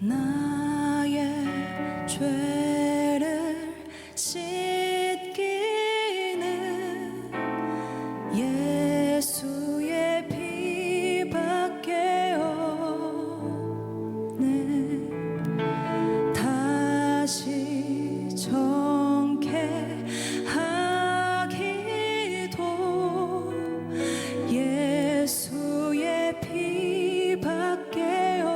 나의 죄를 씻기는 예수의 피밖에 없네. 다시 정케 하기도 예수의 피밖에 없네.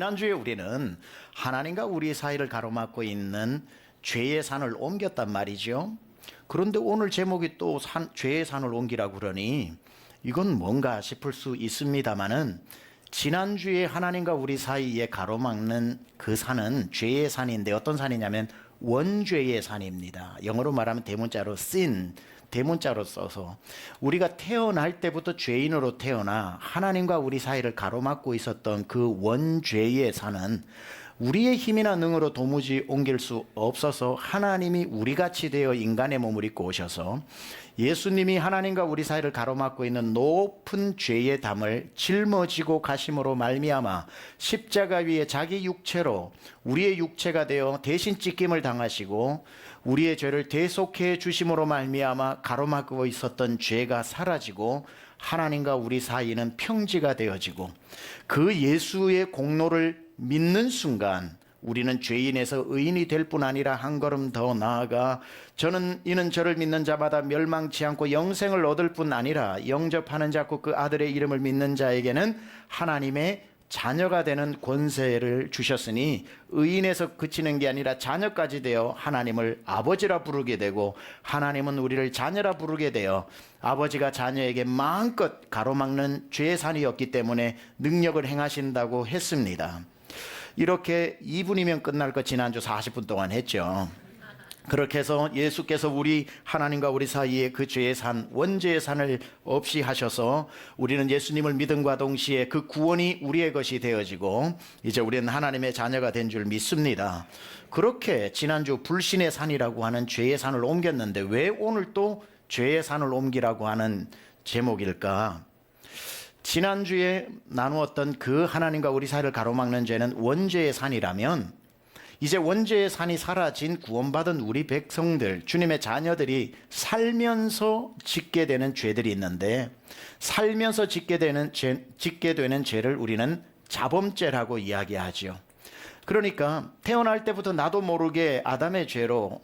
지난주에 우리는 하나님과 우리 사이를 가로막고 있는 죄의 산을 옮겼단 말이죠. 그런데 오늘 제목이 또 죄의 산을 옮기라고 그러니 이건 뭔가 싶을 수 있습니다마는 지난주에 하나님과 우리 사이에 가로막는 그 산은 죄의 산인데 어떤 산이냐면 원죄의 산입니다. 영어로 말하면 대문자로 sin, 대문자로 써서 우리가 태어날 때부터 죄인으로 태어나 하나님과 우리 사이를 가로막고 있었던 그 원죄의 산은 우리의 힘이나 능으로 도무지 옮길 수 없어서 하나님이 우리같이 되어 인간의 몸을 입고 오셔서 예수님이 하나님과 우리 사이를 가로막고 있는 높은 죄의 담을 짊어지고 가심으로 말미암아 십자가 위에 자기 육체로 우리의 육체가 되어 대신 찢김을 당하시고 우리의 죄를 대속해 주심으로 말미암아 가로막고 있었던 죄가 사라지고 하나님과 우리 사이는 평지가 되어지고 그 예수의 공로를 믿는 순간 우리는 죄인에서 의인이 될 뿐 아니라 한 걸음 더 나아가 이는 저를 믿는 자마다 멸망치 않고 영생을 얻을 뿐 아니라 영접하는 자고 그 아들의 이름을 믿는 자에게는 하나님의 자녀가 되는 권세를 주셨으니 의인에서 그치는 게 아니라 자녀까지 되어 하나님을 아버지라 부르게 되고 하나님은 우리를 자녀라 부르게 되어 아버지가 자녀에게 마음껏 가로막는 죄의 산이었기 때문에 능력을 행하신다고 했습니다. 이렇게 2분이면 끝날 것 지난주 40분 동안 했죠. 그렇게 해서 예수께서 우리 하나님과 우리 사이에 그 죄의 산, 원죄의 산을 없이 하셔서 우리는 예수님을 믿음과 동시에 그 구원이 우리의 것이 되어지고 이제 우리는 하나님의 자녀가 된 줄 믿습니다. 그렇게 지난주 불신의 산이라고 하는 죄의 산을 옮겼는데 왜 오늘 또 죄의 산을 옮기라고 하는 제목일까? 지난주에 나누었던 그 하나님과 우리 사이를 가로막는 죄는 원죄의 산이라면 이제 원죄의 산이 사라진 구원받은 우리 백성들, 주님의 자녀들이 살면서 짓게 되는 죄들이 있는데 살면서 짓게 되는 죄를 우리는 자범죄라고 이야기하죠. 그러니까 태어날 때부터 나도 모르게 아담의 죄로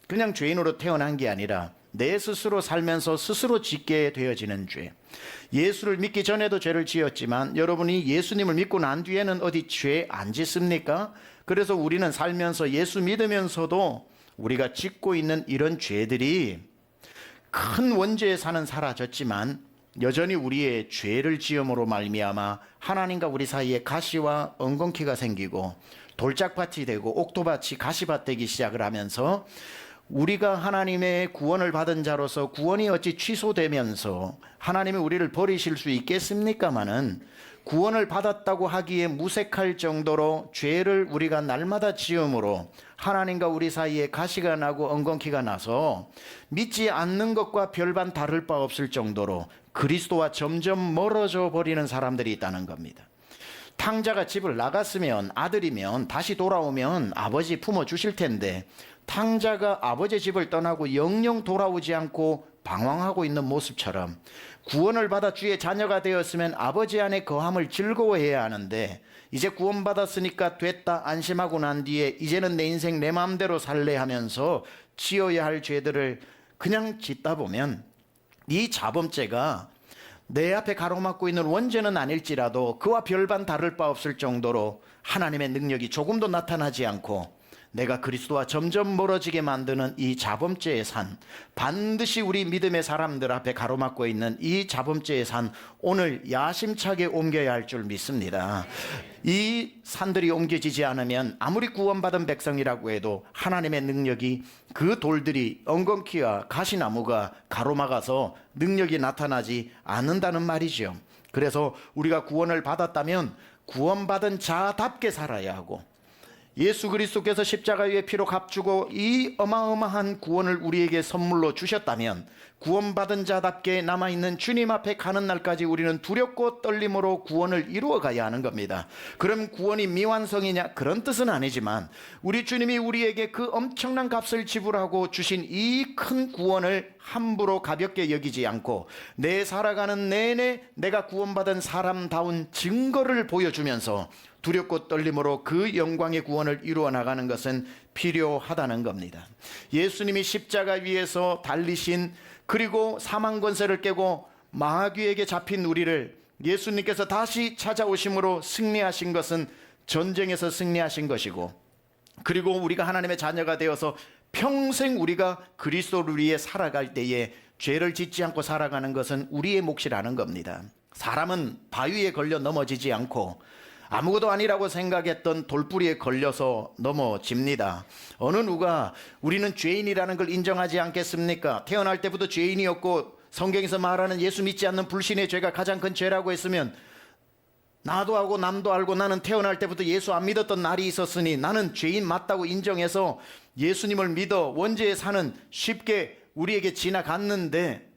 그냥 죄인으로 태어난 게 아니라 내 스스로 살면서 스스로 짓게 되어지는 죄. 예수를 믿기 전에도 죄를 지었지만 여러분이 예수님을 믿고 난 뒤에는 어디 죄 안 짓습니까? 그래서 우리는 살면서 예수 믿으면서도 우리가 짓고 있는 이런 죄들이 큰 원죄의 산은 사라졌지만 여전히 우리의 죄를 지음으로 말미암아 하나님과 우리 사이에 가시와 엉겅퀴가 생기고 돌짝밭이 되고 옥토밭이 가시밭 되기 시작을 하면서 우리가 하나님의 구원을 받은 자로서 구원이 어찌 취소되면서 하나님이 우리를 버리실 수 있겠습니까마는 구원을 받았다고 하기에 무색할 정도로 죄를 우리가 날마다 지음으로 하나님과 우리 사이에 가시가 나고 엉겅퀴가 나서 믿지 않는 것과 별반 다를 바 없을 정도로 그리스도와 점점 멀어져 버리는 사람들이 있다는 겁니다. 탕자가 집을 나갔으면 아들이면 다시 돌아오면 아버지 품어주실 텐데 탕자가 아버지 집을 떠나고 영영 돌아오지 않고 방황하고 있는 모습처럼 구원을 받아 주의 자녀가 되었으면 아버지 안에 거함을 즐거워해야 하는데 이제 구원받았으니까 됐다 안심하고 난 뒤에 이제는 내 인생 내 마음대로 살래 하면서 지어야 할 죄들을 그냥 짓다 보면 이 자범죄가 내 앞에 가로막고 있는 원죄는 아닐지라도 그와 별반 다를 바 없을 정도로 하나님의 능력이 조금도 나타나지 않고 내가 그리스도와 점점 멀어지게 만드는 이 자범죄의 산, 반드시 우리 믿음의 사람들 앞에 가로막고 있는 이 자범죄의 산, 오늘 야심차게 옮겨야 할 줄 믿습니다. 이 산들이 옮겨지지 않으면 아무리 구원받은 백성이라고 해도 하나님의 능력이 그 돌들이 엉겅퀴와 가시나무가 가로막아서 능력이 나타나지 않는다는 말이죠. 그래서 우리가 구원을 받았다면 구원받은 자답게 살아야 하고 예수 그리스도께서 십자가 위에 피로 값주고 이 어마어마한 구원을 우리에게 선물로 주셨다면 구원받은 자답게 남아있는 주님 앞에 가는 날까지 우리는 두렵고 떨림으로 구원을 이루어가야 하는 겁니다. 그럼 구원이 미완성이냐? 그런 뜻은 아니지만 우리 주님이 우리에게 그 엄청난 값을 지불하고 주신 이 큰 구원을 함부로 가볍게 여기지 않고 내 살아가는 내내 내가 구원받은 사람다운 증거를 보여주면서 두렵고 떨림으로 그 영광의 구원을 이루어 나가는 것은 필요하다는 겁니다. 예수님이 십자가 위에서 달리신 그리고 사망 권세를 깨고 마귀에게 잡힌 우리를 예수님께서 다시 찾아오심으로 승리하신 것은 전쟁에서 승리하신 것이고, 그리고 우리가 하나님의 자녀가 되어서 평생 우리가 그리스도를 위해 살아갈 때에 죄를 짓지 않고 살아가는 것은 우리의 몫이라는 겁니다. 사람은 바위에 걸려 넘어지지 않고 아무것도 아니라고 생각했던 돌뿌리에 걸려서 넘어집니다. 어느 누가 우리는 죄인이라는 걸 인정하지 않겠습니까? 태어날 때부터 죄인이었고 성경에서 말하는 예수 믿지 않는 불신의 죄가 가장 큰 죄라고 했으면, 나도 알고 남도 알고 나는 태어날 때부터 예수 안 믿었던 날이 있었으니 나는 죄인 맞다고 인정해서 예수님을 믿어 원죄의 산은 쉽게 우리에게 지나갔는데,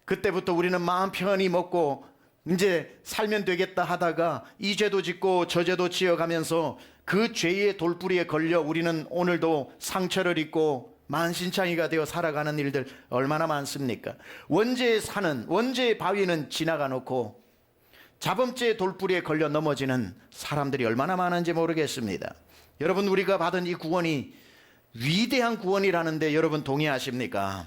그때부터 우리는 마음 편히 먹고 이제 살면 되겠다 하다가 이 죄도 짓고 저 죄도 지어가면서 그 죄의 돌뿌리에 걸려 우리는 오늘도 상처를 입고 만신창이가 되어 살아가는 일들 얼마나 많습니까? 원죄의 산은, 원죄의 바위는 지나가 놓고 자범죄의 돌뿌리에 걸려 넘어지는 사람들이 얼마나 많은지 모르겠습니다. 여러분, 우리가 받은 이 구원이 위대한 구원이라는데 여러분 동의하십니까?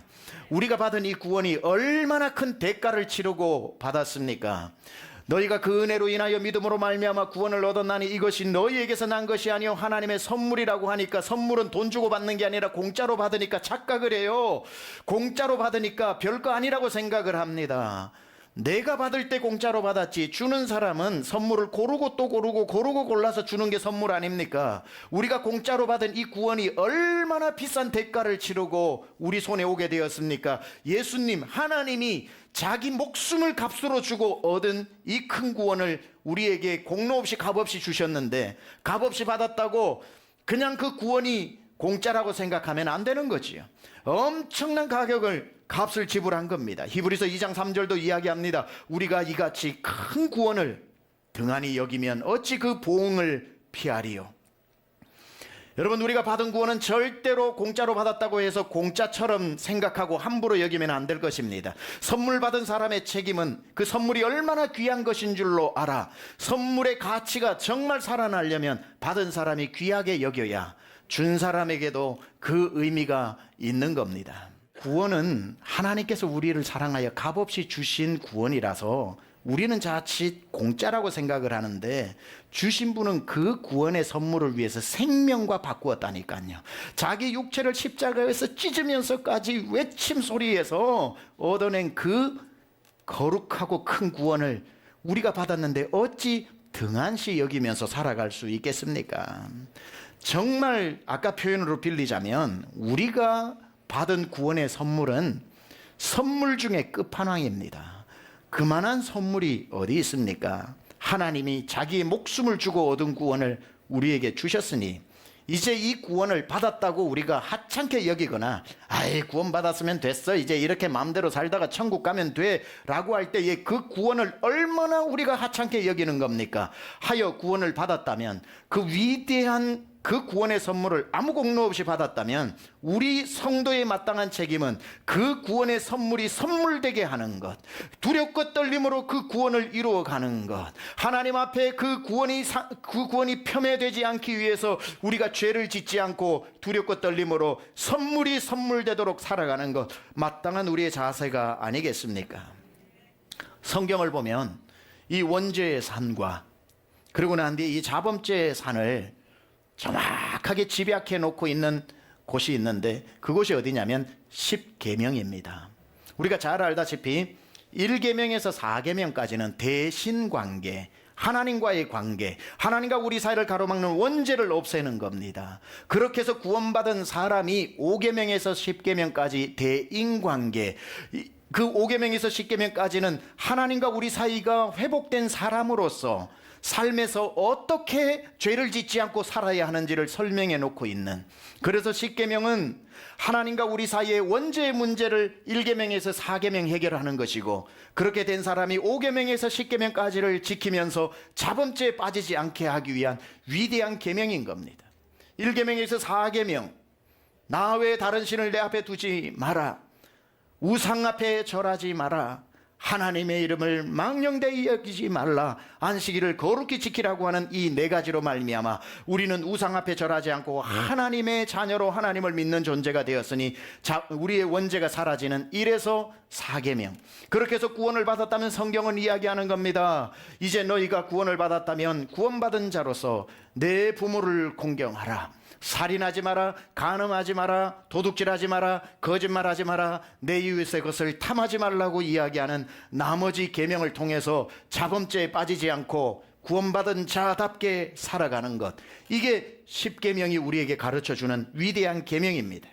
우리가 받은 이 구원이 얼마나 큰 대가를 치르고 받았습니까? 너희가 그 은혜로 인하여 믿음으로 말미암아 구원을 얻었나니 이것이 너희에게서 난 것이 아니요 하나님의 선물이라고 하니까, 선물은 돈 주고 받는 게 아니라 공짜로 받으니까 착각을 해요. 공짜로 받으니까 별거 아니라고 생각을 합니다. 내가 받을 때 공짜로 받았지, 주는 사람은 선물을 고르고 또 고르고 골라서 주는 게 선물 아닙니까? 우리가 공짜로 받은 이 구원이 얼마나 비싼 대가를 치르고 우리 손에 오게 되었습니까? 예수님, 하나님이 자기 목숨을 값으로 주고 얻은 이 큰 구원을 우리에게 공로 없이 값 없이 주셨는데, 값 없이 받았다고 그냥 그 구원이 공짜라고 생각하면 안 되는 거지요. 엄청난 값을 지불한 겁니다. 히브리서 2장 3절도 이야기합니다. 우리가 이같이 큰 구원을 등한히 여기면 어찌 그 보응을 피하리요. 여러분, 우리가 받은 구원은 절대로 공짜로 받았다고 해서 공짜처럼 생각하고 함부로 여기면 안 될 것입니다. 선물 받은 사람의 책임은 그 선물이 얼마나 귀한 것인 줄로 알아. 선물의 가치가 정말 살아나려면 받은 사람이 귀하게 여겨야 준 사람에게도 그 의미가 있는 겁니다. 구원은 하나님께서 우리를 사랑하여 값없이 주신 구원이라서 우리는 자칫 공짜라고 생각을 하는데, 주신 분은 그 구원의 선물을 위해서 생명과 바꾸었다니까요. 자기 육체를 십자가에서 찢으면서까지 외침 소리에서 얻어낸 그 거룩하고 큰 구원을 우리가 받았는데 어찌 등한시 여기면서 살아갈 수 있겠습니까? 정말 아까 표현으로 빌리자면 우리가 받은 구원의 선물은 선물 중에 끝판왕입니다. 그만한 선물이 어디 있습니까? 하나님이 자기의 목숨을 주고 얻은 구원을 우리에게 주셨으니 이제 이 구원을 받았다고 우리가 하찮게 여기거나 아이 구원 받았으면 됐어 이제 이렇게 마음대로 살다가 천국 가면 돼 라고 할 때에 그 구원을 얼마나 우리가 하찮게 여기는 겁니까? 하여 구원을 받았다면, 그 위대한 그 구원의 선물을 아무 공로 없이 받았다면 우리 성도의 마땅한 책임은 그 구원의 선물이 선물되게 하는 것, 두렵고 떨림으로 그 구원을 이루어가는 것, 하나님 앞에 그 구원이 폄훼되지 않기 위해서 우리가 죄를 짓지 않고 두렵고 떨림으로 선물이 선물되도록 살아가는 것, 마땅한 우리의 자세가 아니겠습니까? 성경을 보면 이 원죄의 산과 그리고 난 뒤에 이 자범죄의 산을 정확하게 집약해 놓고 있는 곳이 있는데, 그곳이 어디냐면 10계명입니다. 우리가 잘 알다시피 1계명에서 4계명까지는 대신관계, 하나님과의 관계, 하나님과 우리 사이를 가로막는 원죄를 없애는 겁니다. 그렇게 해서 구원받은 사람이 5계명에서 10계명까지 대인관계, 그 5계명에서 10계명까지는 하나님과 우리 사이가 회복된 사람으로서 삶에서 어떻게 죄를 짓지 않고 살아야 하는지를 설명해 놓고 있는, 그래서 10계명은 하나님과 우리 사이의 원죄의 문제를 1계명에서 4계명 해결하는 것이고, 그렇게 된 사람이 5계명에서 10계명까지를 지키면서 자범죄에 빠지지 않게 하기 위한 위대한 계명인 겁니다. 1계명에서 4계명, 나 외에 다른 신을 내 앞에 두지 마라, 우상 앞에 절하지 마라, 하나님의 이름을 망령되이 여기지 말라, 안식일을 거룩히 지키라고 하는 이 네 가지로 말미암아 우리는 우상 앞에 절하지 않고 하나님의 자녀로 하나님을 믿는 존재가 되었으니 우리의 원죄가 사라지는 1에서 4계명. 그렇게 해서 구원을 받았다면 성경은 이야기하는 겁니다. 이제 너희가 구원을 받았다면 구원받은 자로서 내 부모를 공경하라. 살인하지 마라, 간음하지 마라, 도둑질하지 마라, 거짓말하지 마라, 내 이웃의 것을 탐하지 말라고 이야기하는 나머지 계명을 통해서 자범죄에 빠지지 않고 구원받은 자답게 살아가는 것, 이게 10계명이 우리에게 가르쳐주는 위대한 계명입니다.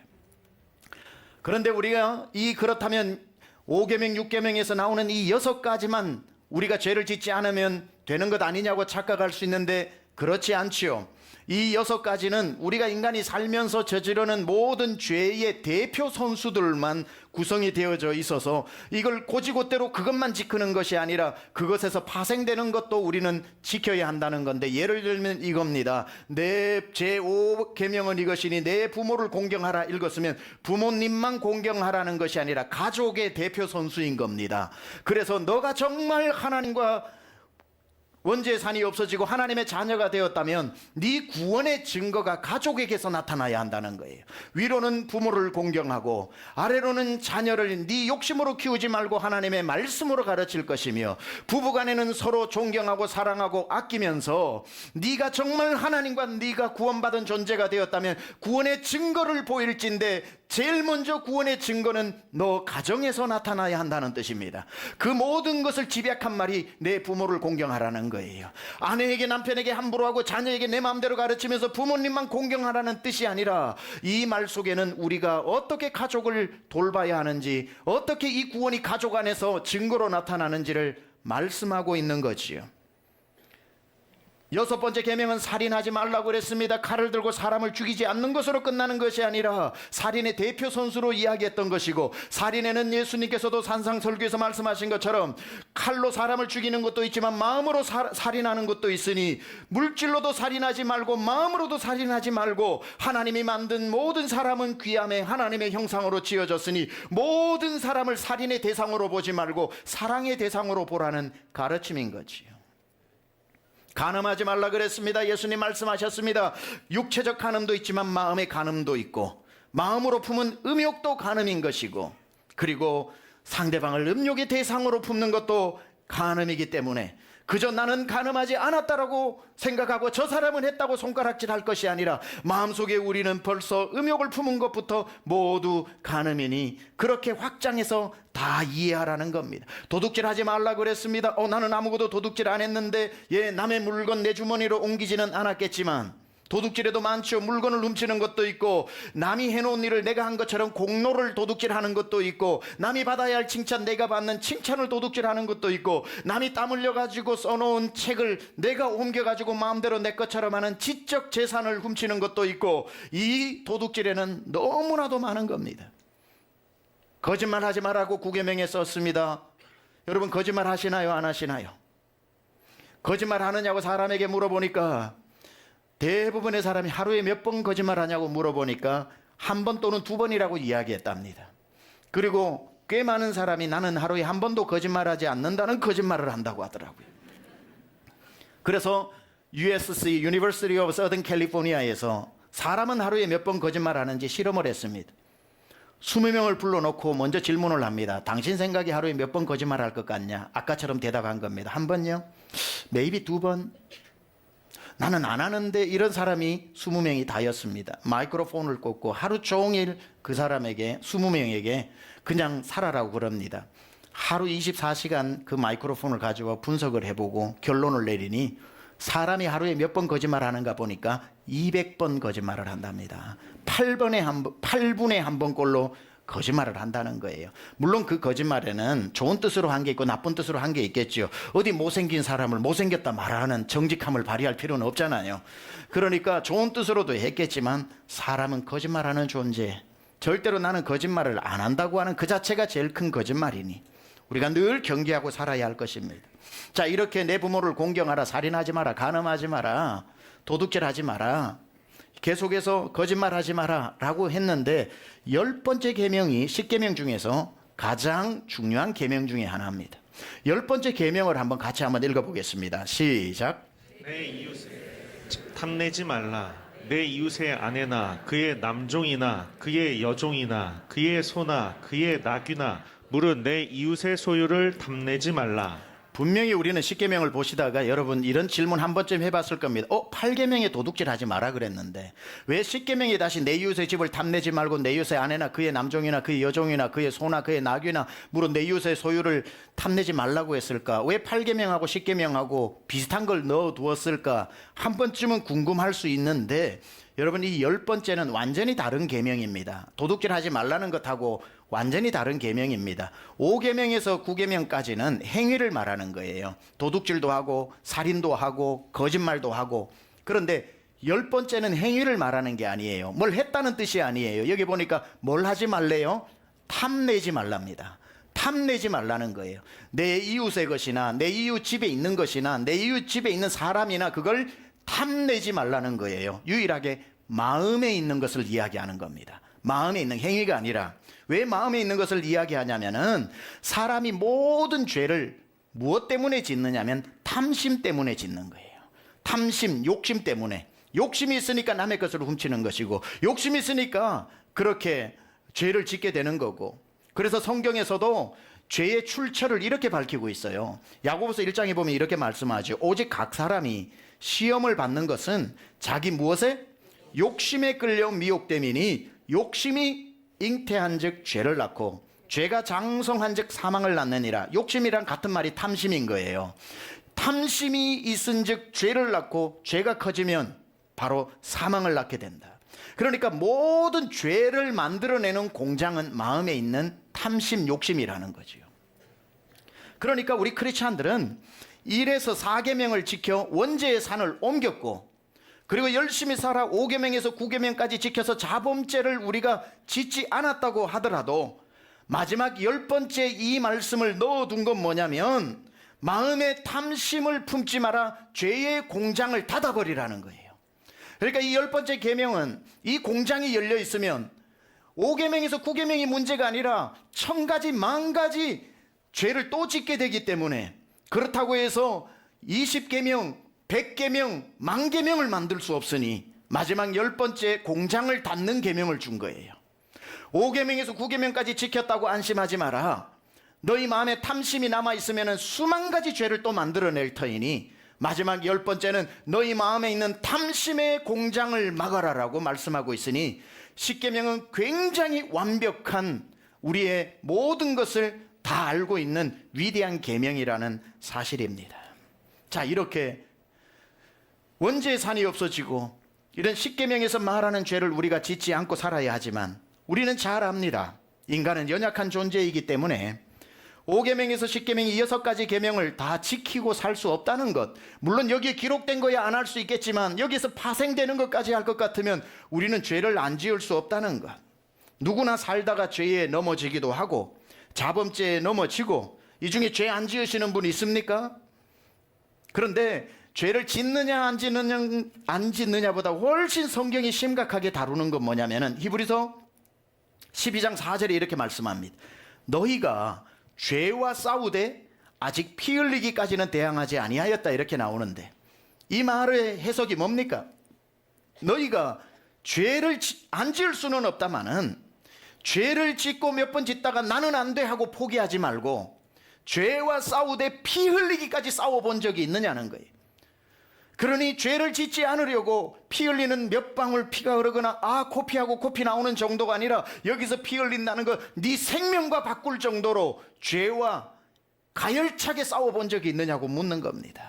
그런데 우리가 그렇다면 5계명, 6계명에서 나오는 이 6가지만 우리가 죄를 짓지 않으면 되는 것 아니냐고 착각할 수 있는데 그렇지 않지요. 이 6가지는 우리가 인간이 살면서 저지르는 모든 죄의 대표 선수들만 구성이 되어져 있어서 이걸 고지고대로 그것만 지키는 것이 아니라 그것에서 파생되는 것도 우리는 지켜야 한다는 건데, 예를 들면 이겁니다. 내 제5계명은 이것이니 내 부모를 공경하라 읽었으면 부모님만 공경하라는 것이 아니라 가족의 대표 선수인 겁니다. 그래서 너가 정말 하나님과 원죄의 산이 없어지고 하나님의 자녀가 되었다면 네 구원의 증거가 가족에게서 나타나야 한다는 거예요. 위로는 부모를 공경하고 아래로는 자녀를 네 욕심으로 키우지 말고 하나님의 말씀으로 가르칠 것이며, 부부간에는 서로 존경하고 사랑하고 아끼면서 네가 정말 하나님과 네가 구원받은 존재가 되었다면 구원의 증거를 보일진데 제일 먼저 구원의 증거는 너 가정에서 나타나야 한다는 뜻입니다. 그 모든 것을 집약한 말이 내 부모를 공경하라는 거예요. 아내에게 남편에게 함부로 하고 자녀에게 내 마음대로 가르치면서 부모님만 공경하라는 뜻이 아니라 이 말 속에는 우리가 어떻게 가족을 돌봐야 하는지, 어떻게 이 구원이 가족 안에서 증거로 나타나는지를 말씀하고 있는 거지요. 6번째 계명은 살인하지 말라고 그랬습니다. 칼을 들고 사람을 죽이지 않는 것으로 끝나는 것이 아니라 살인의 대표 선수로 이야기했던 것이고, 살인에는 예수님께서도 산상설교에서 말씀하신 것처럼 칼로 사람을 죽이는 것도 있지만 마음으로 살인하는 것도 있으니 물질로도 살인하지 말고 마음으로도 살인하지 말고, 하나님이 만든 모든 사람은 귀함에 하나님의 형상으로 지어졌으니 모든 사람을 살인의 대상으로 보지 말고 사랑의 대상으로 보라는 가르침인 거지요. 간음하지 말라 그랬습니다. 예수님 말씀하셨습니다. 육체적 간음도 있지만 마음의 간음도 있고, 마음으로 품은 음욕도 간음인 것이고, 그리고 상대방을 음욕의 대상으로 품는 것도 간음이기 때문에 그저 나는 간음하지 않았다라고 생각하고 저 사람은 했다고 손가락질할 것이 아니라 마음속에 우리는 벌써 음욕을 품은 것부터 모두 간음이니 그렇게 확장해서 다 이해하라는 겁니다. 도둑질하지 말라 그랬습니다. 나는 아무것도 도둑질 안 했는데 남의 물건 내 주머니로 옮기지는 않았겠지만, 도둑질에도 많죠. 물건을 훔치는 것도 있고, 남이 해놓은 일을 내가 한 것처럼 공로를 도둑질하는 것도 있고, 남이 받아야 할 칭찬 내가 받는 칭찬을 도둑질하는 것도 있고, 남이 땀 흘려가지고 써놓은 책을 내가 옮겨가지고 마음대로 내 것처럼 하는 지적 재산을 훔치는 것도 있고, 이 도둑질에는 너무나도 많은 겁니다. 거짓말하지 말라고 9계명에 썼습니다. 여러분, 거짓말 하시나요? 안 하시나요? 거짓말 하느냐고 사람에게 물어보니까 대부분의 사람이 하루에 몇 번 거짓말하냐고 물어보니까 1번 또는 2번이라고 이야기했답니다. 그리고 꽤 많은 사람이 나는 하루에 1번도 거짓말하지 않는다는 거짓말을 한다고 하더라고요. 그래서 USC, University of Southern California에서 사람은 하루에 몇 번 거짓말하는지 실험을 했습니다. 20명을 불러놓고 먼저 질문을 합니다. 당신 생각에 하루에 몇 번 거짓말할 것 같냐? 아까처럼 대답한 겁니다. 1번요? Maybe 2번? 나는 안 하는데, 이런 사람이 20명이 다였습니다. 마이크로폰을 꽂고 하루 종일 그 사람에게, 20명에게 그냥 살아라고 그럽니다. 하루 24시간 그 마이크로폰을 가지고 분석을 해보고 결론을 내리니 사람이 하루에 몇 번 거짓말하는가 보니까 200번 거짓말을 한답니다. 8분에 한 번꼴로 거짓말을 한다는 거예요. 물론 그 거짓말에는 좋은 뜻으로 한 게 있고 나쁜 뜻으로 한 게 있겠죠. 어디 못생긴 사람을 못생겼다 말하는 정직함을 발휘할 필요는 없잖아요. 그러니까 좋은 뜻으로도 했겠지만 사람은 거짓말하는 존재, 절대로 나는 거짓말을 안 한다고 하는 그 자체가 제일 큰 거짓말이니 우리가 늘 경계하고 살아야 할 것입니다. 자, 이렇게 내 부모를 공경하라, 살인하지 마라, 간음하지 마라, 도둑질하지 마라, 계속해서 거짓말하지 마라 라고 했는데 10번째 계명이 10계명 중에서 가장 중요한 계명 중에 하나입니다. 10번째 계명을 같이 한번 읽어보겠습니다. 시작. 내 이웃의 탐내지 말라. 내 이웃의 아내나 그의 남종이나 그의 여종이나 그의 소나 그의 나귀나 물은 내 이웃의 소유를 탐내지 말라. 분명히 우리는 10계명을 보시다가 여러분 이런 질문 한 번쯤 해봤을 겁니다. 8계명에 도둑질 하지 마라 그랬는데 왜 10계명에 다시 내 이웃의 집을 탐내지 말고 내 이웃의 아내나 그의 남종이나 그의 여종이나 그의 소나 그의 나귀나 물은 내 이웃의 소유를 탐내지 말라고 했을까? 왜 8계명하고 10계명하고 비슷한 걸 넣어두었을까? 한 번쯤은 궁금할 수 있는데 여러분 이 10번째는 완전히 다른 계명입니다. 도둑질 하지 말라는 것하고 완전히 다른 계명입니다. 5계명에서 9계명까지는 행위를 말하는 거예요. 도둑질도 하고 살인도 하고 거짓말도 하고. 그런데 10번째는 행위를 말하는 게 아니에요. 뭘 했다는 뜻이 아니에요. 여기 보니까 뭘 하지 말래요? 탐내지 말랍니다. 탐내지 말라는 거예요. 내 이웃의 것이나 내 이웃 집에 있는 것이나 내 이웃 집에 있는 사람이나 그걸 탐내지 말라는 거예요. 유일하게 마음에 있는 것을 이야기하는 겁니다. 마음에 있는 행위가 아니라. 왜 마음에 있는 것을 이야기하냐면은 사람이 모든 죄를 무엇 때문에 짓느냐면 탐심 때문에 짓는 거예요. 탐심, 욕심 때문에. 욕심이 있으니까 남의 것을 훔치는 것이고 욕심이 있으니까 그렇게 죄를 짓게 되는 거고. 그래서 성경에서도 죄의 출처를 이렇게 밝히고 있어요. 야고보서 1장에 보면 이렇게 말씀하죠. 오직 각 사람이 시험을 받는 것은 자기 무엇에? 욕심에 끌려 미혹됨이니 욕심이 잉태한 즉 죄를 낳고 죄가 장성한 즉 사망을 낳느니라. 욕심이랑 같은 말이 탐심인 거예요. 탐심이 있은 즉 죄를 낳고 죄가 커지면 바로 사망을 낳게 된다. 그러니까 모든 죄를 만들어내는 공장은 마음에 있는 탐심, 욕심이라는 거죠. 그러니까 우리 크리스찬들은 1에서 4계명을 지켜 원죄의 산을 옮겼고 그리고 열심히 살아 5계명에서 9계명까지 지켜서 자범죄를 우리가 짓지 않았다고 하더라도 마지막 10번째 이 말씀을 넣어둔 건 뭐냐면 마음에 탐심을 품지 마라. 죄의 공장을 닫아버리라는 거예요. 그러니까 이 10번째 계명은 이 공장이 열려 있으면 5계명에서 9계명이 문제가 아니라 1000가지 만가지 죄를 또 짓게 되기 때문에 그렇다고 해서 20계명 100계명, 10,000계명을 만들 수 없으니 마지막 10번째 공장을 닫는 계명을 준 거예요. 5계명에서 9계명까지 지켰다고 안심하지 마라. 너희 마음에 탐심이 남아있으면 수만 가지 죄를 또 만들어낼 터이니 마지막 10번째는 너희 마음에 있는 탐심의 공장을 막아라라고 말씀하고 있으니 10계명은 굉장히 완벽한 우리의 모든 것을 다 알고 있는 위대한 계명이라는 사실입니다. 자, 이렇게 원죄의 산이 없어지고 이런 10계명에서 말하는 죄를 우리가 짓지 않고 살아야 하지만 우리는 잘 압니다. 인간은 연약한 존재이기 때문에 5계명에서 10계명이 6가지 계명을 다 지키고 살 수 없다는 것. 물론 여기에 기록된 거야 안 할 수 있겠지만 여기서 파생되는 것까지 할 것 같으면 우리는 죄를 안 지을 수 없다는 것. 누구나 살다가 죄에 넘어지기도 하고 자범죄에 넘어지고 이 중에 죄 안 지으시는 분 있습니까? 그런데 죄를 짓느냐 안 짓느냐보다 훨씬 성경이 심각하게 다루는 건 뭐냐면은 히브리서 12장 4절에 이렇게 말씀합니다. 너희가 죄와 싸우되 아직 피 흘리기까지는 대항하지 아니하였다 이렇게 나오는데 이 말의 해석이 뭡니까? 너희가 죄를 안 지을 수는 없다마는 죄를 짓고 몇 번 짓다가 나는 안 돼 하고 포기하지 말고 죄와 싸우되 피 흘리기까지 싸워본 적이 있느냐는 거예요. 그러니 죄를 짓지 않으려고 피 흘리는 몇 방울 피가 흐르거나 코피하고 코피 나오는 정도가 아니라 여기서 피 흘린다는 거 네 생명과 바꿀 정도로 죄와 가열차게 싸워본 적이 있느냐고 묻는 겁니다.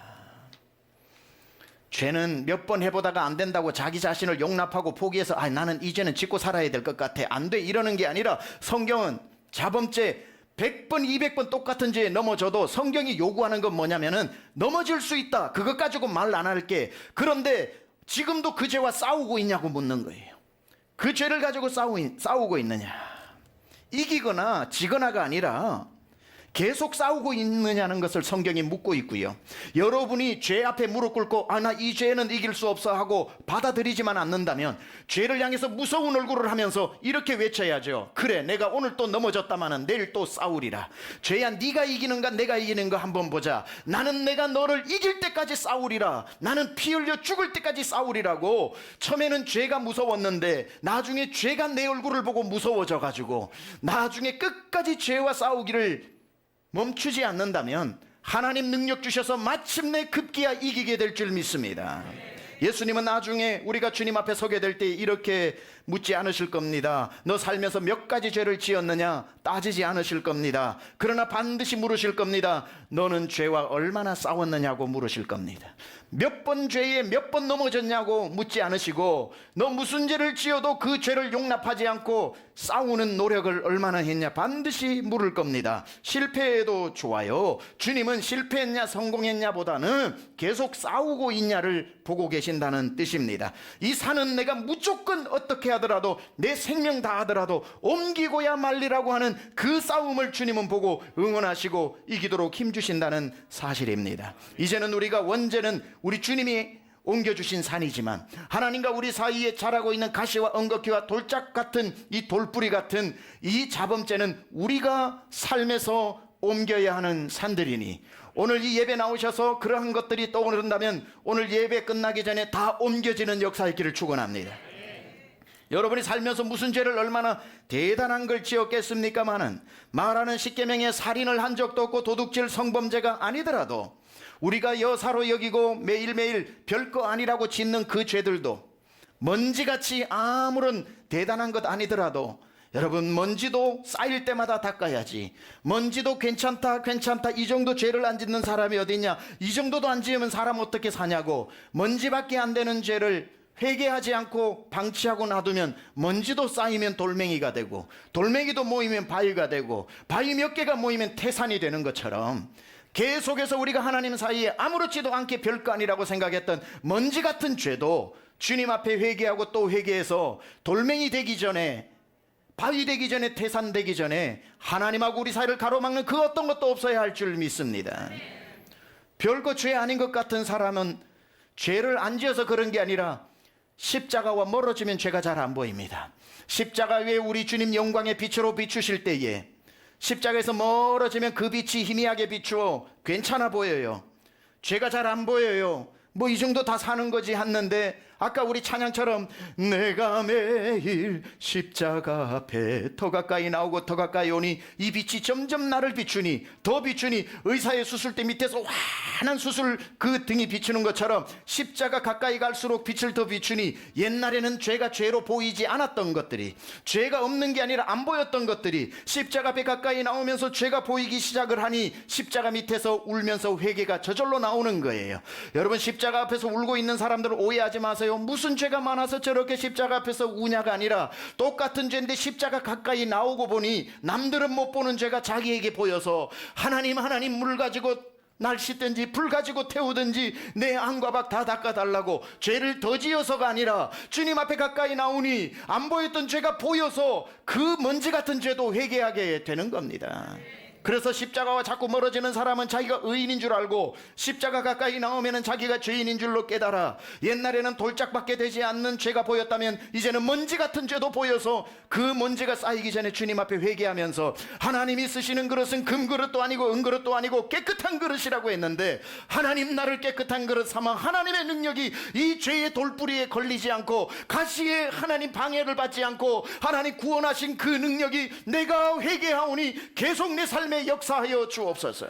죄는 몇 번 해보다가 안 된다고 자기 자신을 용납하고 포기해서 나는 이제는 짓고 살아야 될 것 같아 안 돼 이러는 게 아니라 성경은 자범죄 100번 200번 똑같은 죄에 넘어져도 성경이 요구하는 건 뭐냐면은 넘어질 수 있다 그것 가지고 말 안 할게. 그런데 지금도 그 죄와 싸우고 있냐고 묻는 거예요. 그 죄를 가지고 싸우고 있느냐. 이기거나 지거나가 아니라 계속 싸우고 있느냐는 것을 성경이 묻고 있고요. 여러분이 죄 앞에 무릎 꿇고 나 이 죄는 이길 수 없어 하고 받아들이지만 않는다면 죄를 향해서 무서운 얼굴을 하면서 이렇게 외쳐야죠. 그래, 내가 오늘 또 넘어졌다마는 내일 또 싸우리라. 죄야, 네가 이기는가 내가 이기는가 한번 보자. 나는 내가 너를 이길 때까지 싸우리라. 나는 피 흘려 죽을 때까지 싸우리라고. 처음에는 죄가 무서웠는데 나중에 죄가 내 얼굴을 보고 무서워져 가지고 나중에 끝까지 죄와 싸우기를 멈추지 않는다면 하나님 능력 주셔서 마침내 급기야 이기게 될 줄 믿습니다. 예수님은 나중에 우리가 주님 앞에 서게 될 때 이렇게 묻지 않으실 겁니다. 너 살면서 몇 가지 죄를 지었느냐 따지지 않으실 겁니다. 그러나 반드시 물으실 겁니다. 너는 죄와 얼마나 싸웠느냐고 물으실 겁니다. 몇 번 죄에 몇 번 넘어졌냐고 묻지 않으시고, 너 무슨 죄를 지어도 그 죄를 용납하지 않고 싸우는 노력을 얼마나 했냐 반드시 물을 겁니다. 실패해도 좋아요. 주님은 실패했냐 성공했냐 보다는 계속 싸우고 있냐를 보고 계신다는 뜻입니다. 이 산은 내가 무조건 어떻게 하더라도 내 생명 다하더라도 옮기고야 말리라고 하는 그 싸움을 주님은 보고 응원하시고 이기도록 힘주신다는 사실입니다. 이제는 우리가 원죄는 우리 주님이 옮겨주신 산이지만 하나님과 우리 사이에 자라고 있는 가시와 엉겅퀴와 돌짝 같은 이 돌뿌리 같은 이 자범죄는 우리가 삶에서 옮겨야 하는 산들이니, 오늘 이 예배 나오셔서 그러한 것들이 떠오른다면 오늘 예배 끝나기 전에 다 옮겨지는 역사 있기를 축원합니다. 여러분이 살면서 무슨 죄를 얼마나 대단한 걸 지었겠습니까마는, 말하는 십계명에 살인을 한 적도 없고 도둑질 성범죄가 아니더라도 우리가 여사로 여기고 매일매일 별거 아니라고 짓는 그 죄들도 먼지같이 아무런 대단한 것 아니더라도, 여러분, 먼지도 쌓일 때마다 닦아야지. 먼지도 괜찮다 이 정도 죄를 안 짓는 사람이 어딨냐, 이 정도도 안 지으면 사람 어떻게 사냐고. 먼지밖에 안 되는 죄를 회개하지 않고 방치하고 놔두면 먼지도 쌓이면 돌멩이가 되고, 돌멩이도 모이면 바위가 되고, 바위 몇 개가 모이면 태산이 되는 것처럼 계속해서 우리가 하나님 사이에 아무렇지도 않게 별거 아니라고 생각했던 먼지 같은 죄도 주님 앞에 회개하고 또 회개해서 돌멩이 되기 전에, 바위 되기 전에, 태산 되기 전에 하나님하고 우리 사이를 가로막는 그 어떤 것도 없어야 할 줄 믿습니다. 별거 죄 아닌 것 같은 사람은 죄를 안 지어서 그런 게 아니라 십자가와 멀어지면 죄가 잘 안 보입니다. 십자가 위에 우리 주님 영광의 빛으로 비추실 때에 십자가에서 멀어지면 그 빛이 희미하게 비추어 괜찮아 보여요. 죄가 잘 안 보여요. 뭐 이 정도 다 사는 거지 했는데, 아까 우리 찬양처럼 내가 매일 십자가 앞에 더 가까이 나오고 더 가까이 오니 이 빛이 점점 나를 비추니 더 비추니, 의사의 수술대 밑에서 환한 수술 그 등이 비추는 것처럼 십자가 가까이 갈수록 빛을 더 비추니, 옛날에는 죄가 죄로 보이지 않았던 것들이, 죄가 없는 게 아니라 안 보였던 것들이 십자가 앞에 가까이 나오면서 죄가 보이기 시작을 하니 십자가 밑에서 울면서 회개가 저절로 나오는 거예요. 여러분, 십자가 앞에서 울고 있는 사람들을 오해하지 마세요. 무슨 죄가 많아서 저렇게 십자가 앞에서 우냐가 아니라, 똑같은 죄인데 십자가 가까이 나오고 보니 남들은 못 보는 죄가 자기에게 보여서 하나님 물 가지고 날 씻든지 불 가지고 태우든지 내 안과 밖 다 닦아달라고 죄를 더 지어서가 아니라 주님 앞에 가까이 나오니 안 보였던 죄가 보여서 그 먼지 같은 죄도 회개하게 되는 겁니다. 그래서 십자가와 자꾸 멀어지는 사람은 자기가 의인인 줄 알고, 십자가 가까이 나오면 자기가 죄인인 줄로 깨달아 옛날에는 돌짝밖에 되지 않는 죄가 보였다면 이제는 먼지 같은 죄도 보여서 그 먼지가 쌓이기 전에 주님 앞에 회개하면서, 하나님이 쓰시는 그릇은 금그릇도 아니고 은그릇도 아니고 깨끗한 그릇이라고 했는데, 하나님 나를 깨끗한 그릇 삼아 하나님의 능력이 이 죄의 돌뿌리에 걸리지 않고 가시에 하나님 방해를 받지 않고 하나님 구원하신 그 능력이 내가 회개하오니 계속 내 삶에 역사하여 주옵소서.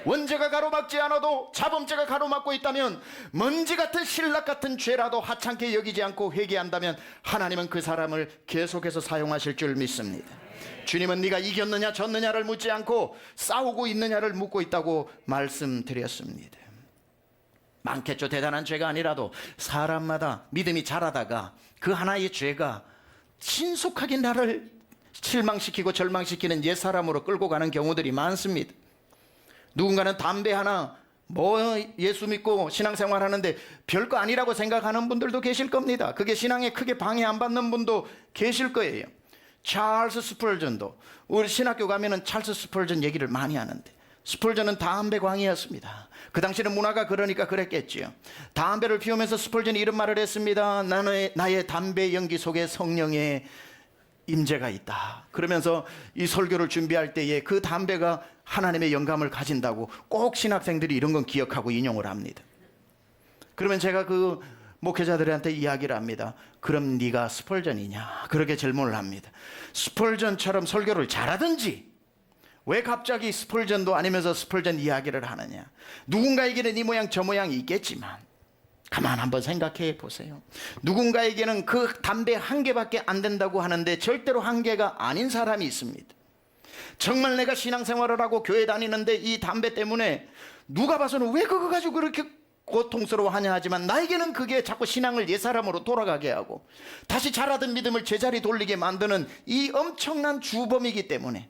원죄가 가로막지 않아도 자범죄가 가로막고 있다면, 먼지 같은 신락 같은 죄라도 하찮게 여기지 않고 회개한다면 하나님은 그 사람을 계속해서 사용하실 줄 믿습니다. 주님은 네가 이겼느냐 졌느냐를 묻지 않고 싸우고 있느냐를 묻고 있다고 말씀드렸습니다. 많겠죠. 대단한 죄가 아니라도 사람마다 믿음이 자라다가 그 하나의 죄가 신속하게 나를 실망시키고 절망시키는 옛사람으로 끌고 가는 경우들이 많습니다. 누군가는 담배 하나 예수 믿고 신앙생활 하는데 별거 아니라고 생각하는 분들도 계실 겁니다. 그게 신앙에 크게 방해 안 받는 분도 계실 거예요. 찰스 스펄전도, 우리 신학교 가면은 찰스 스펄전 얘기를 많이 하는데, 스펄전은 담배 광이었습니다. 그 당시는 문화가 그러니까 그랬겠지요. 담배를 피우면서 스펄전이 이런 말을 했습니다. 나의 담배 연기 속에 성령의 임재가 있다. 그러면서 이 설교를 준비할 때에 그 담배가 하나님의 영감을 가진다고 꼭 신학생들이 이런 건 기억하고 인용을 합니다. 그러면 제가 그 목회자들한테 이야기를 합니다. 그럼 네가 스펄전이냐? 그렇게 질문을 합니다. 스펄전처럼 설교를 잘하든지 왜 갑자기 스펄전도 아니면서 스펄전 이야기를 하느냐? 누군가에게는 이 모양 저 모양이 있겠지만 가만 한번 생각해 보세요. 누군가에게는 그 담배 한 개밖에 안 된다고 하는데 절대로 한 개가 아닌 사람이 있습니다. 정말 내가 신앙생활을 하고 교회 다니는데 이 담배 때문에 누가 봐서는 왜 그거 가지고 그렇게 고통스러워하냐 하지만 나에게는 그게 자꾸 신앙을 옛사람으로 돌아가게 하고 다시 자라던 믿음을 제자리 돌리게 만드는 이 엄청난 주범이기 때문에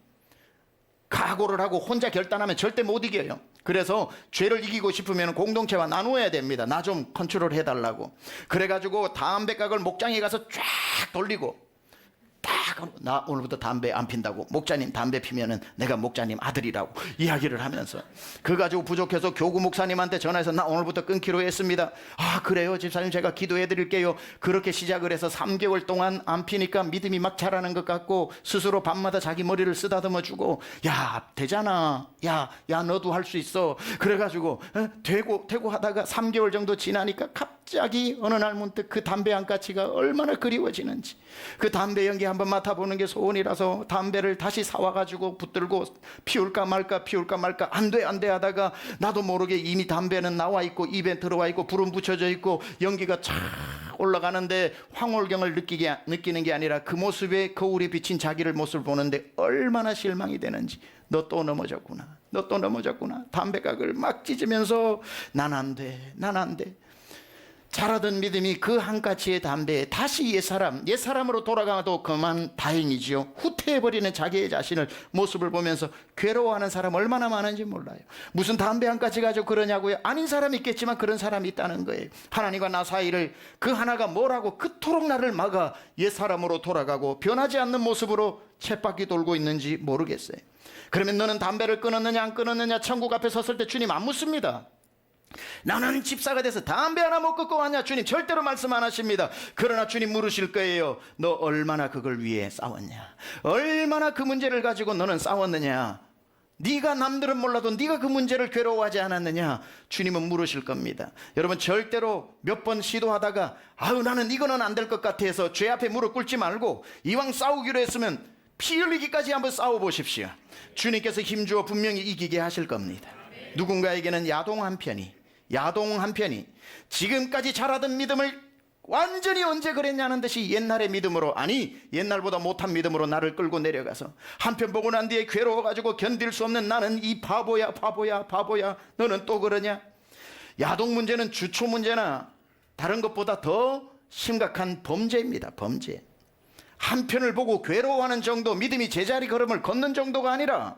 각오를 하고 혼자 결단하면 절대 못 이겨요. 그래서 죄를 이기고 싶으면 공동체와 나누어야 됩니다. 나 좀 컨트롤 해달라고. 그래가지고 담배각을 목장에 가서 쫙 돌리고 나 오늘부터 담배 안 핀다고. 목자님 담배 피면은 내가 목자님 아들이라고 이야기를 하면서 그거 가지고 부족해서 교구 목사님한테 전화해서 나 오늘부터 끊기로 했습니다. 아 그래요 집사님 제가 기도해 드릴게요. 그렇게 시작을 해서 3개월 동안 안 피니까 믿음이 막 자라는 것 같고 스스로 밤마다 자기 머리를 쓰다듬어 주고 야 되잖아 야 너도 할 수 있어. 그래가지고 되고 하다가 3개월 정도 지나니까 갑자기 어느 날 문득 그 담배 한 가치가 얼마나 그리워지는지 그 담배 연기 한번 맡아보는 게 소원이라서 담배를 다시 사와가지고 붙들고 피울까 말까 안 돼 하다가 나도 모르게 이미 담배는 나와 있고 입에 들어와 있고 불은 붙여져 있고 연기가 쫙 올라가는데 황홀경을 느끼는 게 아니라 그 모습에 거울에 비친 자기를 모습을 보는데 얼마나 실망이 되는지. 너 또 넘어졌구나. 담배각을 막 찢으면서 난 안 돼. 자라던 믿음이 그 한 가지의 담배에 다시 옛사람으로 돌아가도 그만 다행이지요. 후퇴해버리는 자기의 자신을 모습을 보면서 괴로워하는 사람 얼마나 많은지 몰라요. 무슨 담배 한 가지 가지고 그러냐고요. 아닌 사람이 있겠지만 그런 사람이 있다는 거예요. 하나님과 나 사이를 그 하나가 뭐라고 그토록 나를 막아 옛사람으로 돌아가고 변하지 않는 모습으로 쳇바퀴 돌고 있는지 모르겠어요. 그러면 너는 담배를 끊었느냐 안 끊었느냐 천국 앞에 섰을 때 주님 안 묻습니다. 나는 집사가 돼서 담배 하나 못 끊고 왔냐? 주님 절대로 말씀 안 하십니다. 그러나 주님 물으실 거예요. 너 얼마나 그걸 위해 싸웠냐? 얼마나 그 문제를 가지고 너는 싸웠느냐? 네가 남들은 몰라도 네가 그 문제를 괴로워하지 않았느냐? 주님은 물으실 겁니다. 여러분 절대로 몇 번 시도하다가 아유 나는 이거는 안 될 것 같아 해서 죄 앞에 무릎 꿇지 말고 이왕 싸우기로 했으면 피 흘리기까지 한번 싸워보십시오. 주님께서 힘주어 분명히 이기게 하실 겁니다. 누군가에게는 야동 한 편이 지금까지 자라던 믿음을 완전히 언제 그랬냐는 듯이 옛날의 믿음으로 아니 옛날보다 못한 믿음으로 나를 끌고 내려가서 한편 보고 난 뒤에 괴로워가지고 견딜 수 없는 나는 이 바보야 너는 또 그러냐. 야동 문제는 주초 문제나 다른 것보다 더 심각한 범죄입니다. 범죄. 한편을 보고 괴로워하는 정도 믿음이 제자리 걸음을 걷는 정도가 아니라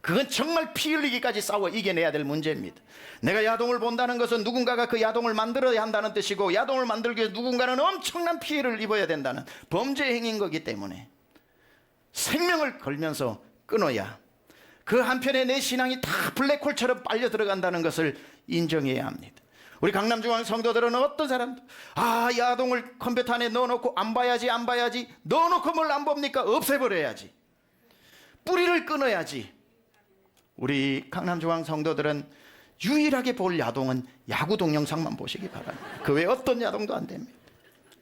그건 정말 피 흘리기까지 싸워 이겨내야 될 문제입니다. 내가 야동을 본다는 것은 누군가가 그 야동을 만들어야 한다는 뜻이고 야동을 만들기 위해 누군가는 엄청난 피해를 입어야 된다는 범죄 행위인 거기 때문에 생명을 걸면서 끊어야 그 한편에 내 신앙이 다 블랙홀처럼 빨려 들어간다는 것을 인정해야 합니다. 우리 강남중앙 성도들은 어떤 사람도 야동을 컴퓨터 안에 넣어놓고 안 봐야지 넣어놓고 뭘 안 봅니까? 없애버려야지. 뿌리를 끊어야지. 우리 강남중앙 성도들은 유일하게 볼 야동은 야구 동영상만 보시기 바랍니다. 그 외에 어떤 야동도 안 됩니다.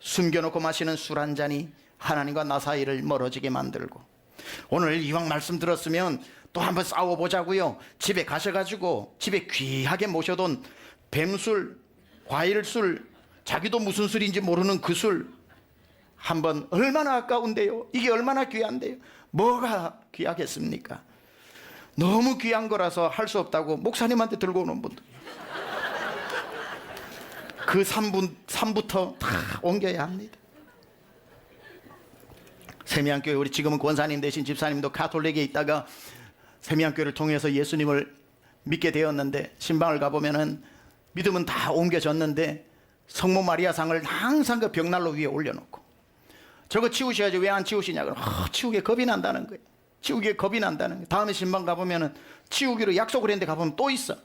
숨겨놓고 마시는 술 한 잔이 하나님과 나 사이를 멀어지게 만들고 오늘 이왕 말씀 들었으면 또 한번 싸워보자고요. 집에 가셔가지고 집에 귀하게 모셔둔 뱀술, 과일술, 자기도 무슨 술인지 모르는 그 술 한번 얼마나 아까운데요. 이게 얼마나 귀한데요. 뭐가 귀하겠습니까? 너무 귀한 거라서 할 수 없다고 목사님한테 들고 오는 분들 그 산부터 다 옮겨야 합니다. 세미안교회 우리 지금은 권사님 되신 집사님도 가톨릭에 있다가 세미안교회를 통해서 예수님을 믿게 되었는데 신방을 가보면은 믿음은 다 옮겨졌는데 성모 마리아상을 항상 그 벽난로 위에 올려놓고 저거 치우셔야지 왜 안 치우시냐 그러면 치우기에 겁이 난다는 거예요. 치우기에 겁이 난다는 거예요. 다음에 신방 가보면은 치우기로 약속을 했는데 가보면 또 있어.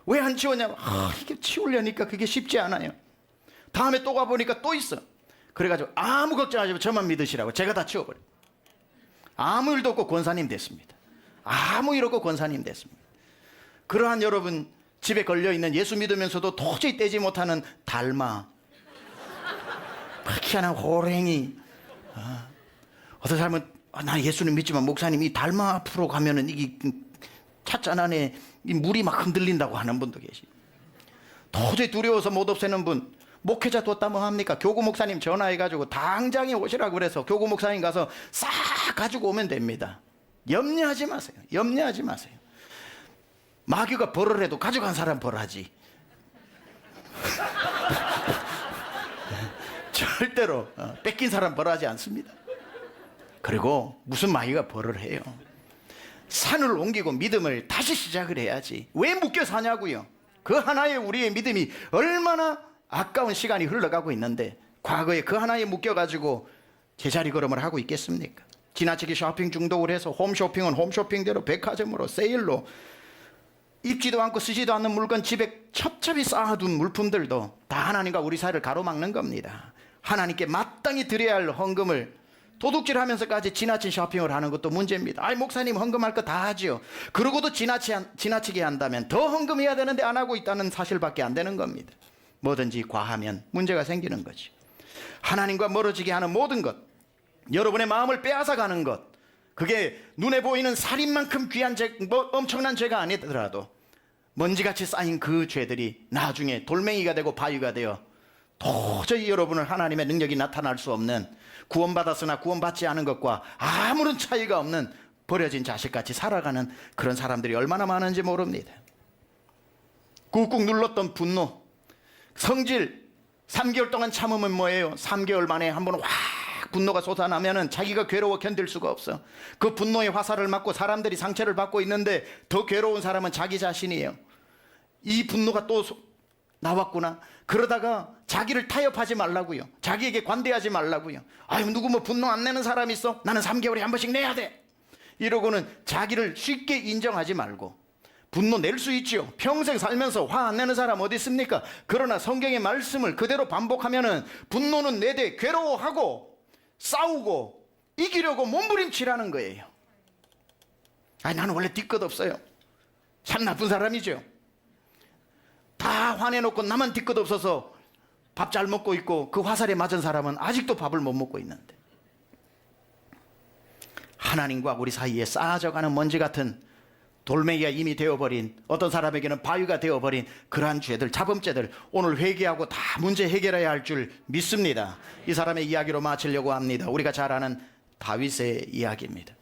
왜 안 치웠냐고. 이게 치우려니까 그게 쉽지 않아요. 다음에 또 가보니까 또 있어. 그래가지고 아무 걱정하지 마. 저만 믿으시라고 제가 다 치워버려. 아무 일도 없고 권사님 됐습니다. 아무 일 없고 권사님 됐습니다. 그러한 여러분 집에 걸려있는 예수 믿으면서도 도저히 떼지 못하는 달마, 희한한 호랭이. 어떤 사람은 나 예수는 믿지만 목사님 이 달마 앞으로 가면은 이게 찻잔 안에 이 물이 막 흔들린다고 하는 분도 계시. 도저히 두려워서 못 없애는 분. 목회자 뒀다 뭐 합니까? 교구 목사님 전화해가지고 당장에 오시라고 그래서 교구 목사님 가서 싹 가지고 오면 됩니다. 염려하지 마세요. 염려하지 마세요. 마귀가 벌을 해도 가져간 사람 벌하지. 절대로 뺏긴 사람 벌하지 않습니다. 그리고 무슨 마귀가 벌을 해요? 산을 옮기고 믿음을 다시 시작을 해야지. 왜 묶여 사냐고요? 그 하나의 우리의 믿음이 얼마나 아까운 시간이 흘러가고 있는데 과거에 그 하나에 묶여가지고 제자리 걸음을 하고 있겠습니까? 지나치게 쇼핑 중독을 해서 홈쇼핑은 홈쇼핑대로 백화점으로 세일로 입지도 않고 쓰지도 않는 물건 집에 첩첩이 쌓아둔 물품들도 다 하나님과 우리 사이를 가로막는 겁니다. 하나님께 마땅히 드려야 할 헌금을 도둑질하면서까지 지나친 쇼핑을 하는 것도 문제입니다. 아이 목사님 헌금할 거 다 하지요. 그러고도 지나치게 한다면 더 헌금해야 되는데 안 하고 있다는 사실밖에 안 되는 겁니다. 뭐든지 과하면 문제가 생기는 거지. 하나님과 멀어지게 하는 모든 것, 여러분의 마음을 빼앗아가는 것, 그게 눈에 보이는 살인만큼 귀한 죄, 엄청난 죄가 아니더라도 먼지같이 쌓인 그 죄들이 나중에 돌멩이가 되고 바위가 되어 도저히 여러분을 하나님의 능력이 나타날 수 없는, 구원받았으나 구원받지 않은 것과 아무런 차이가 없는 버려진 자식같이 살아가는 그런 사람들이 얼마나 많은지 모릅니다. 꾹꾹 눌렀던 분노, 성질, 3개월 동안 참으면 뭐예요? 3개월 만에 한번 확 분노가 솟아나면은 자기가 괴로워 견딜 수가 없어. 그 분노의 화살을 맞고 사람들이 상처를 받고 있는데 더 괴로운 사람은 자기 자신이에요. 이 분노가 또 나왔구나. 그러다가 자기를 타협하지 말라고요. 자기에게 관대하지 말라고요. 아유 누구 뭐 분노 안 내는 사람 있어? 나는 3개월에 한 번씩 내야 돼. 이러고는 자기를 쉽게 인정하지 말고, 분노 낼 수 있지요. 평생 살면서 화 안 내는 사람 어디 있습니까? 그러나 성경의 말씀을 그대로 반복하면은 분노는 내대 괴로워하고 싸우고 이기려고 몸부림치라는 거예요. 아니 나는 원래 뒤끝 없어요. 참 나쁜 사람이죠. 다 화내놓고 나만 뒤끝 없어서 밥 잘 먹고 있고 그 화살에 맞은 사람은 아직도 밥을 못 먹고 있는데, 하나님과 우리 사이에 쌓아져가는 먼지 같은 돌멩이가 이미 되어버린, 어떤 사람에게는 바위가 되어버린 그러한 죄들, 자범죄들 오늘 회개하고 다 문제 해결해야 할 줄 믿습니다. 이 사람의 이야기로 마치려고 합니다. 우리가 잘 아는 다윗의 이야기입니다.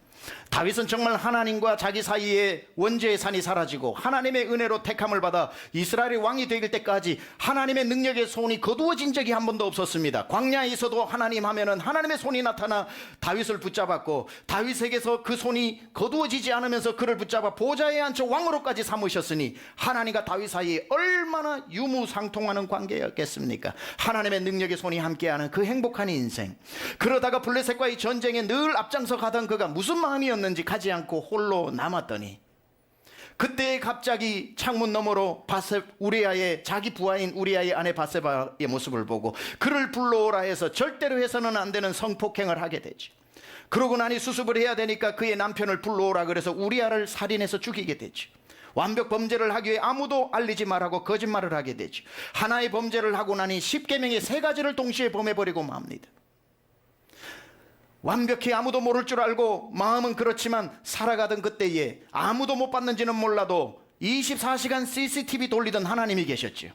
다윗은 정말 하나님과 자기 사이에 원죄의 산이 사라지고 하나님의 은혜로 택함을 받아 이스라엘의 왕이 되길 때까지 하나님의 능력의 손이 거두어진 적이 한 번도 없었습니다. 광야에서도 하나님 하면은 하나님의 손이 나타나 다윗을 붙잡았고, 다윗에게서 그 손이 거두어지지 않으면서 그를 붙잡아 보좌에 앉혀 왕으로까지 삼으셨으니 하나님과 다윗 사이에 얼마나 유무상통하는 관계였겠습니까? 하나님의 능력의 손이 함께하는 그 행복한 인생. 그러다가 블레셋과의 전쟁에 늘 앞장서 가던 그가 무슨 마음이었는지 가지 않고 홀로 남았더니, 그때 갑자기 창문 너머로 우리아의 자기 부하인 우리아의 아내 바세바의 모습을 보고 그를 불러오라 해서 절대로 해서는 안 되는 성폭행을 하게 되죠. 그러고 나니 수습을 해야 되니까 그의 남편을 불러오라 그래서 우리아를 살인해서 죽이게 되죠. 완벽 범죄를 하기 위해 아무도 알리지 말라고 거짓말을 하게 되죠. 하나의 범죄를 하고 나니 10계명의 3가지를 동시에 범해버리고 맙니다. 완벽히 아무도 모를 줄 알고 마음은 그렇지만 살아가던 그때에 아무도 못 봤는지는 몰라도 24시간 CCTV 돌리던 하나님이 계셨죠.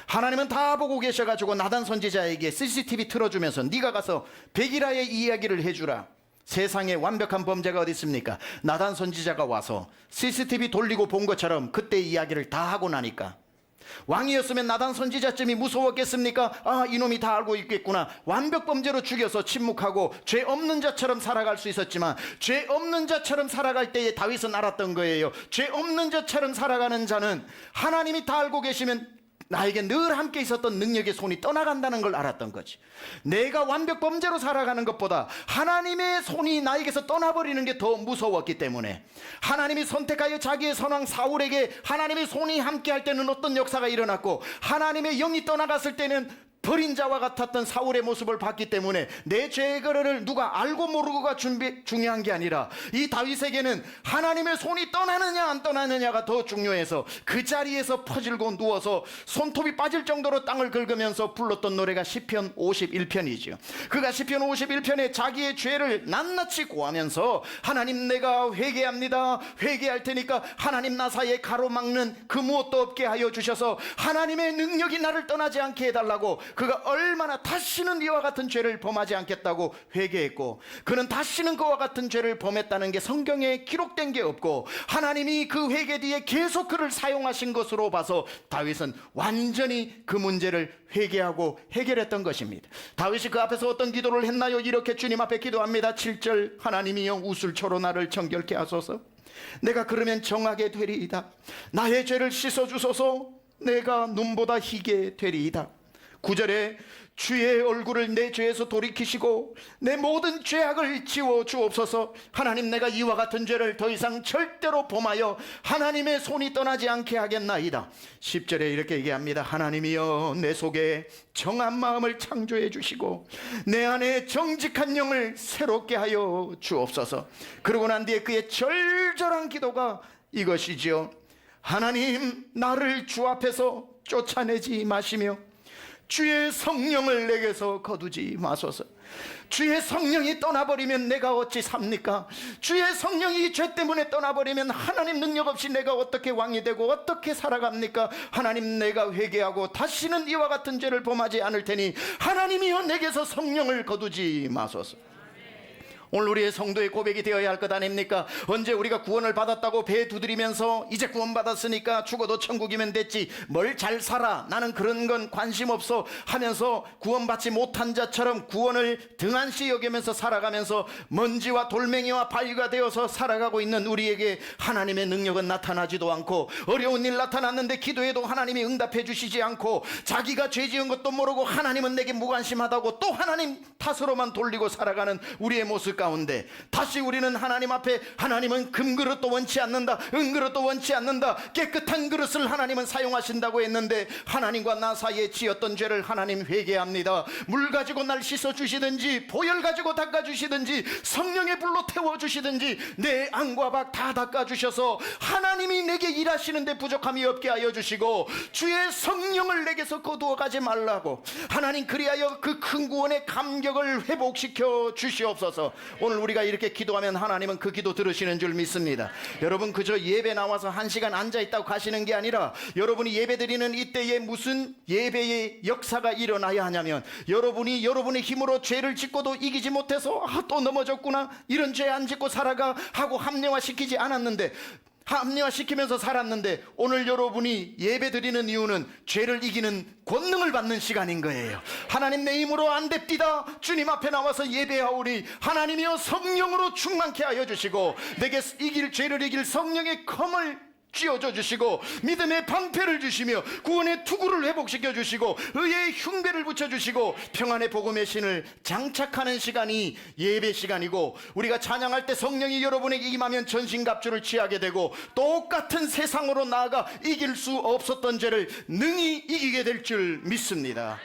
하나님은 다 보고 계셔가지고 나단 선지자에게 CCTV 틀어주면서 네가 가서 백일하의 이야기를 해주라. 세상에 완벽한 범죄가 어디 있습니까? 나단 선지자가 와서 CCTV 돌리고 본 것처럼 그때 이야기를 다 하고 나니까, 왕이었으면 나단 선지자쯤이 무서웠겠습니까? 아, 이놈이 다 알고 있겠구나. 완벽 범죄로 죽여서 침묵하고 죄 없는 자처럼 살아갈 수 있었지만, 죄 없는 자처럼 살아갈 때에 다윗은 알았던 거예요. 죄 없는 자처럼 살아가는 자는 하나님이 다 알고 계시면 나에게 늘 함께 있었던 능력의 손이 떠나간다는 걸 알았던 거지. 내가 완벽 범죄로 살아가는 것보다 하나님의 손이 나에게서 떠나버리는 게 더 무서웠기 때문에, 하나님이 선택하여 자기의 선왕 사울에게 하나님의 손이 함께 할 때는 어떤 역사가 일어났고, 하나님의 영이 떠나갔을 때는 버린 자와 같았던 사울의 모습을 봤기 때문에 내 죄거를 누가 알고 모르고가 중요한 게 아니라, 이 다윗에게는 하나님의 손이 떠나느냐 안 떠나느냐가 더 중요해서 그 자리에서 퍼질고 누워서 손톱이 빠질 정도로 땅을 긁으면서 불렀던 노래가 시편 51편이죠. 그가 시편 51편에 자기의 죄를 낱낱이 고하면서, 하나님 내가 회개합니다, 회개할 테니까 하나님 나 사이에 가로막는 그 무엇도 없게 하여 주셔서 하나님의 능력이 나를 떠나지 않게 해달라고, 그가 얼마나 다시는 이와 같은 죄를 범하지 않겠다고 회개했고, 그는 다시는 그와 같은 죄를 범했다는 게 성경에 기록된 게 없고, 하나님이 그 회개 뒤에 계속 그를 사용하신 것으로 봐서 다윗은 완전히 그 문제를 회개하고 해결했던 것입니다. 다윗이 그 앞에서 어떤 기도를 했나요? 이렇게 주님 앞에 기도합니다. 7절, 하나님이여 우슬초로 나를 정결케 하소서. 내가 그러면 정하게 되리이다. 나의 죄를 씻어주소서. 내가 눈보다 희게 되리이다. 9절에 주의 얼굴을 내 죄에서 돌이키시고 내 모든 죄악을 지워 주옵소서. 하나님 내가 이와 같은 죄를 더 이상 절대로 범하여 하나님의 손이 떠나지 않게 하겠나이다. 10절에 이렇게 얘기합니다. 하나님이여 내 속에 정한 마음을 창조해 주시고 내 안에 정직한 영을 새롭게 하여 주옵소서. 그러고 난 뒤에 그의 절절한 기도가 이것이지요. 하나님 나를 주 앞에서 쫓아내지 마시며 주의 성령을 내게서 거두지 마소서. 주의 성령이 떠나버리면 내가 어찌 삽니까? 주의 성령이 죄 때문에 떠나버리면 하나님 능력 없이 내가 어떻게 왕이 되고 어떻게 살아갑니까? 하나님 내가 회개하고 다시는 이와 같은 죄를 범하지 않을 테니 하나님이여 내게서 성령을 거두지 마소서. 오늘 우리의 성도의 고백이 되어야 할 것 아닙니까? 언제 우리가 구원을 받았다고 배 두드리면서 이제 구원받았으니까 죽어도 천국이면 됐지, 뭘 잘 살아, 나는 그런 건 관심 없어 하면서 구원받지 못한 자처럼 구원을 등한시 여기면서 살아가면서 먼지와 돌멩이와 바위가 되어서 살아가고 있는 우리에게 하나님의 능력은 나타나지도 않고, 어려운 일 나타났는데 기도해도 하나님이 응답해 주시지 않고, 자기가 죄 지은 것도 모르고 하나님은 내게 무관심하다고 또 하나님 탓으로만 돌리고 살아가는 우리의 모습 가운데, 다시 우리는 하나님 앞에, 하나님은 금그릇도 원치 않는다, 은그릇도 원치 않는다, 깨끗한 그릇을 하나님은 사용하신다고 했는데 하나님과 나 사이에 지었던 죄를 하나님 회개합니다. 물 가지고 날 씻어주시든지 보혈 가지고 닦아주시든지 성령의 불로 태워주시든지 내 안과 밖 다 닦아주셔서 하나님이 내게 일하시는데 부족함이 없게 하여 주시고 주의 성령을 내게서 거두어가지 말라고, 하나님 그리하여 그 큰 구원의 감격을 회복시켜 주시옵소서. 오늘 우리가 이렇게 기도하면 하나님은 그 기도 들으시는 줄 믿습니다. 여러분 그저 예배 나와서 1시간 앉아있다고 가시는 게 아니라, 여러분이 예배 드리는 이때에 무슨 예배의 역사가 일어나야 하냐면, 여러분이 여러분의 힘으로 죄를 짓고도 이기지 못해서 또 넘어졌구나, 이런 죄 안 짓고 살아가 하고 합리화시키지 않았는데, 합리화시키면서 살았는데, 오늘 여러분이 예배 드리는 이유는 죄를 이기는 권능을 받는 시간인 거예요. 하나님 내 힘으로 안 됩디다, 주님 앞에 나와서 예배하오니 하나님이여 성령으로 충만케 하여 주시고 내게 죄를 이길 성령의 검을 쥐어줘 주시고 믿음의 방패를 주시며 구원의 투구를 회복시켜 주시고 의의 흉배를 붙여주시고 평안의 복음의 신을 장착하는 시간이 예배 시간이고, 우리가 찬양할 때 성령이 여러분에게 임하면 전신갑주를 취하게 되고 똑같은 세상으로 나아가 이길 수 없었던 죄를 능히 이기게 될 줄 믿습니다.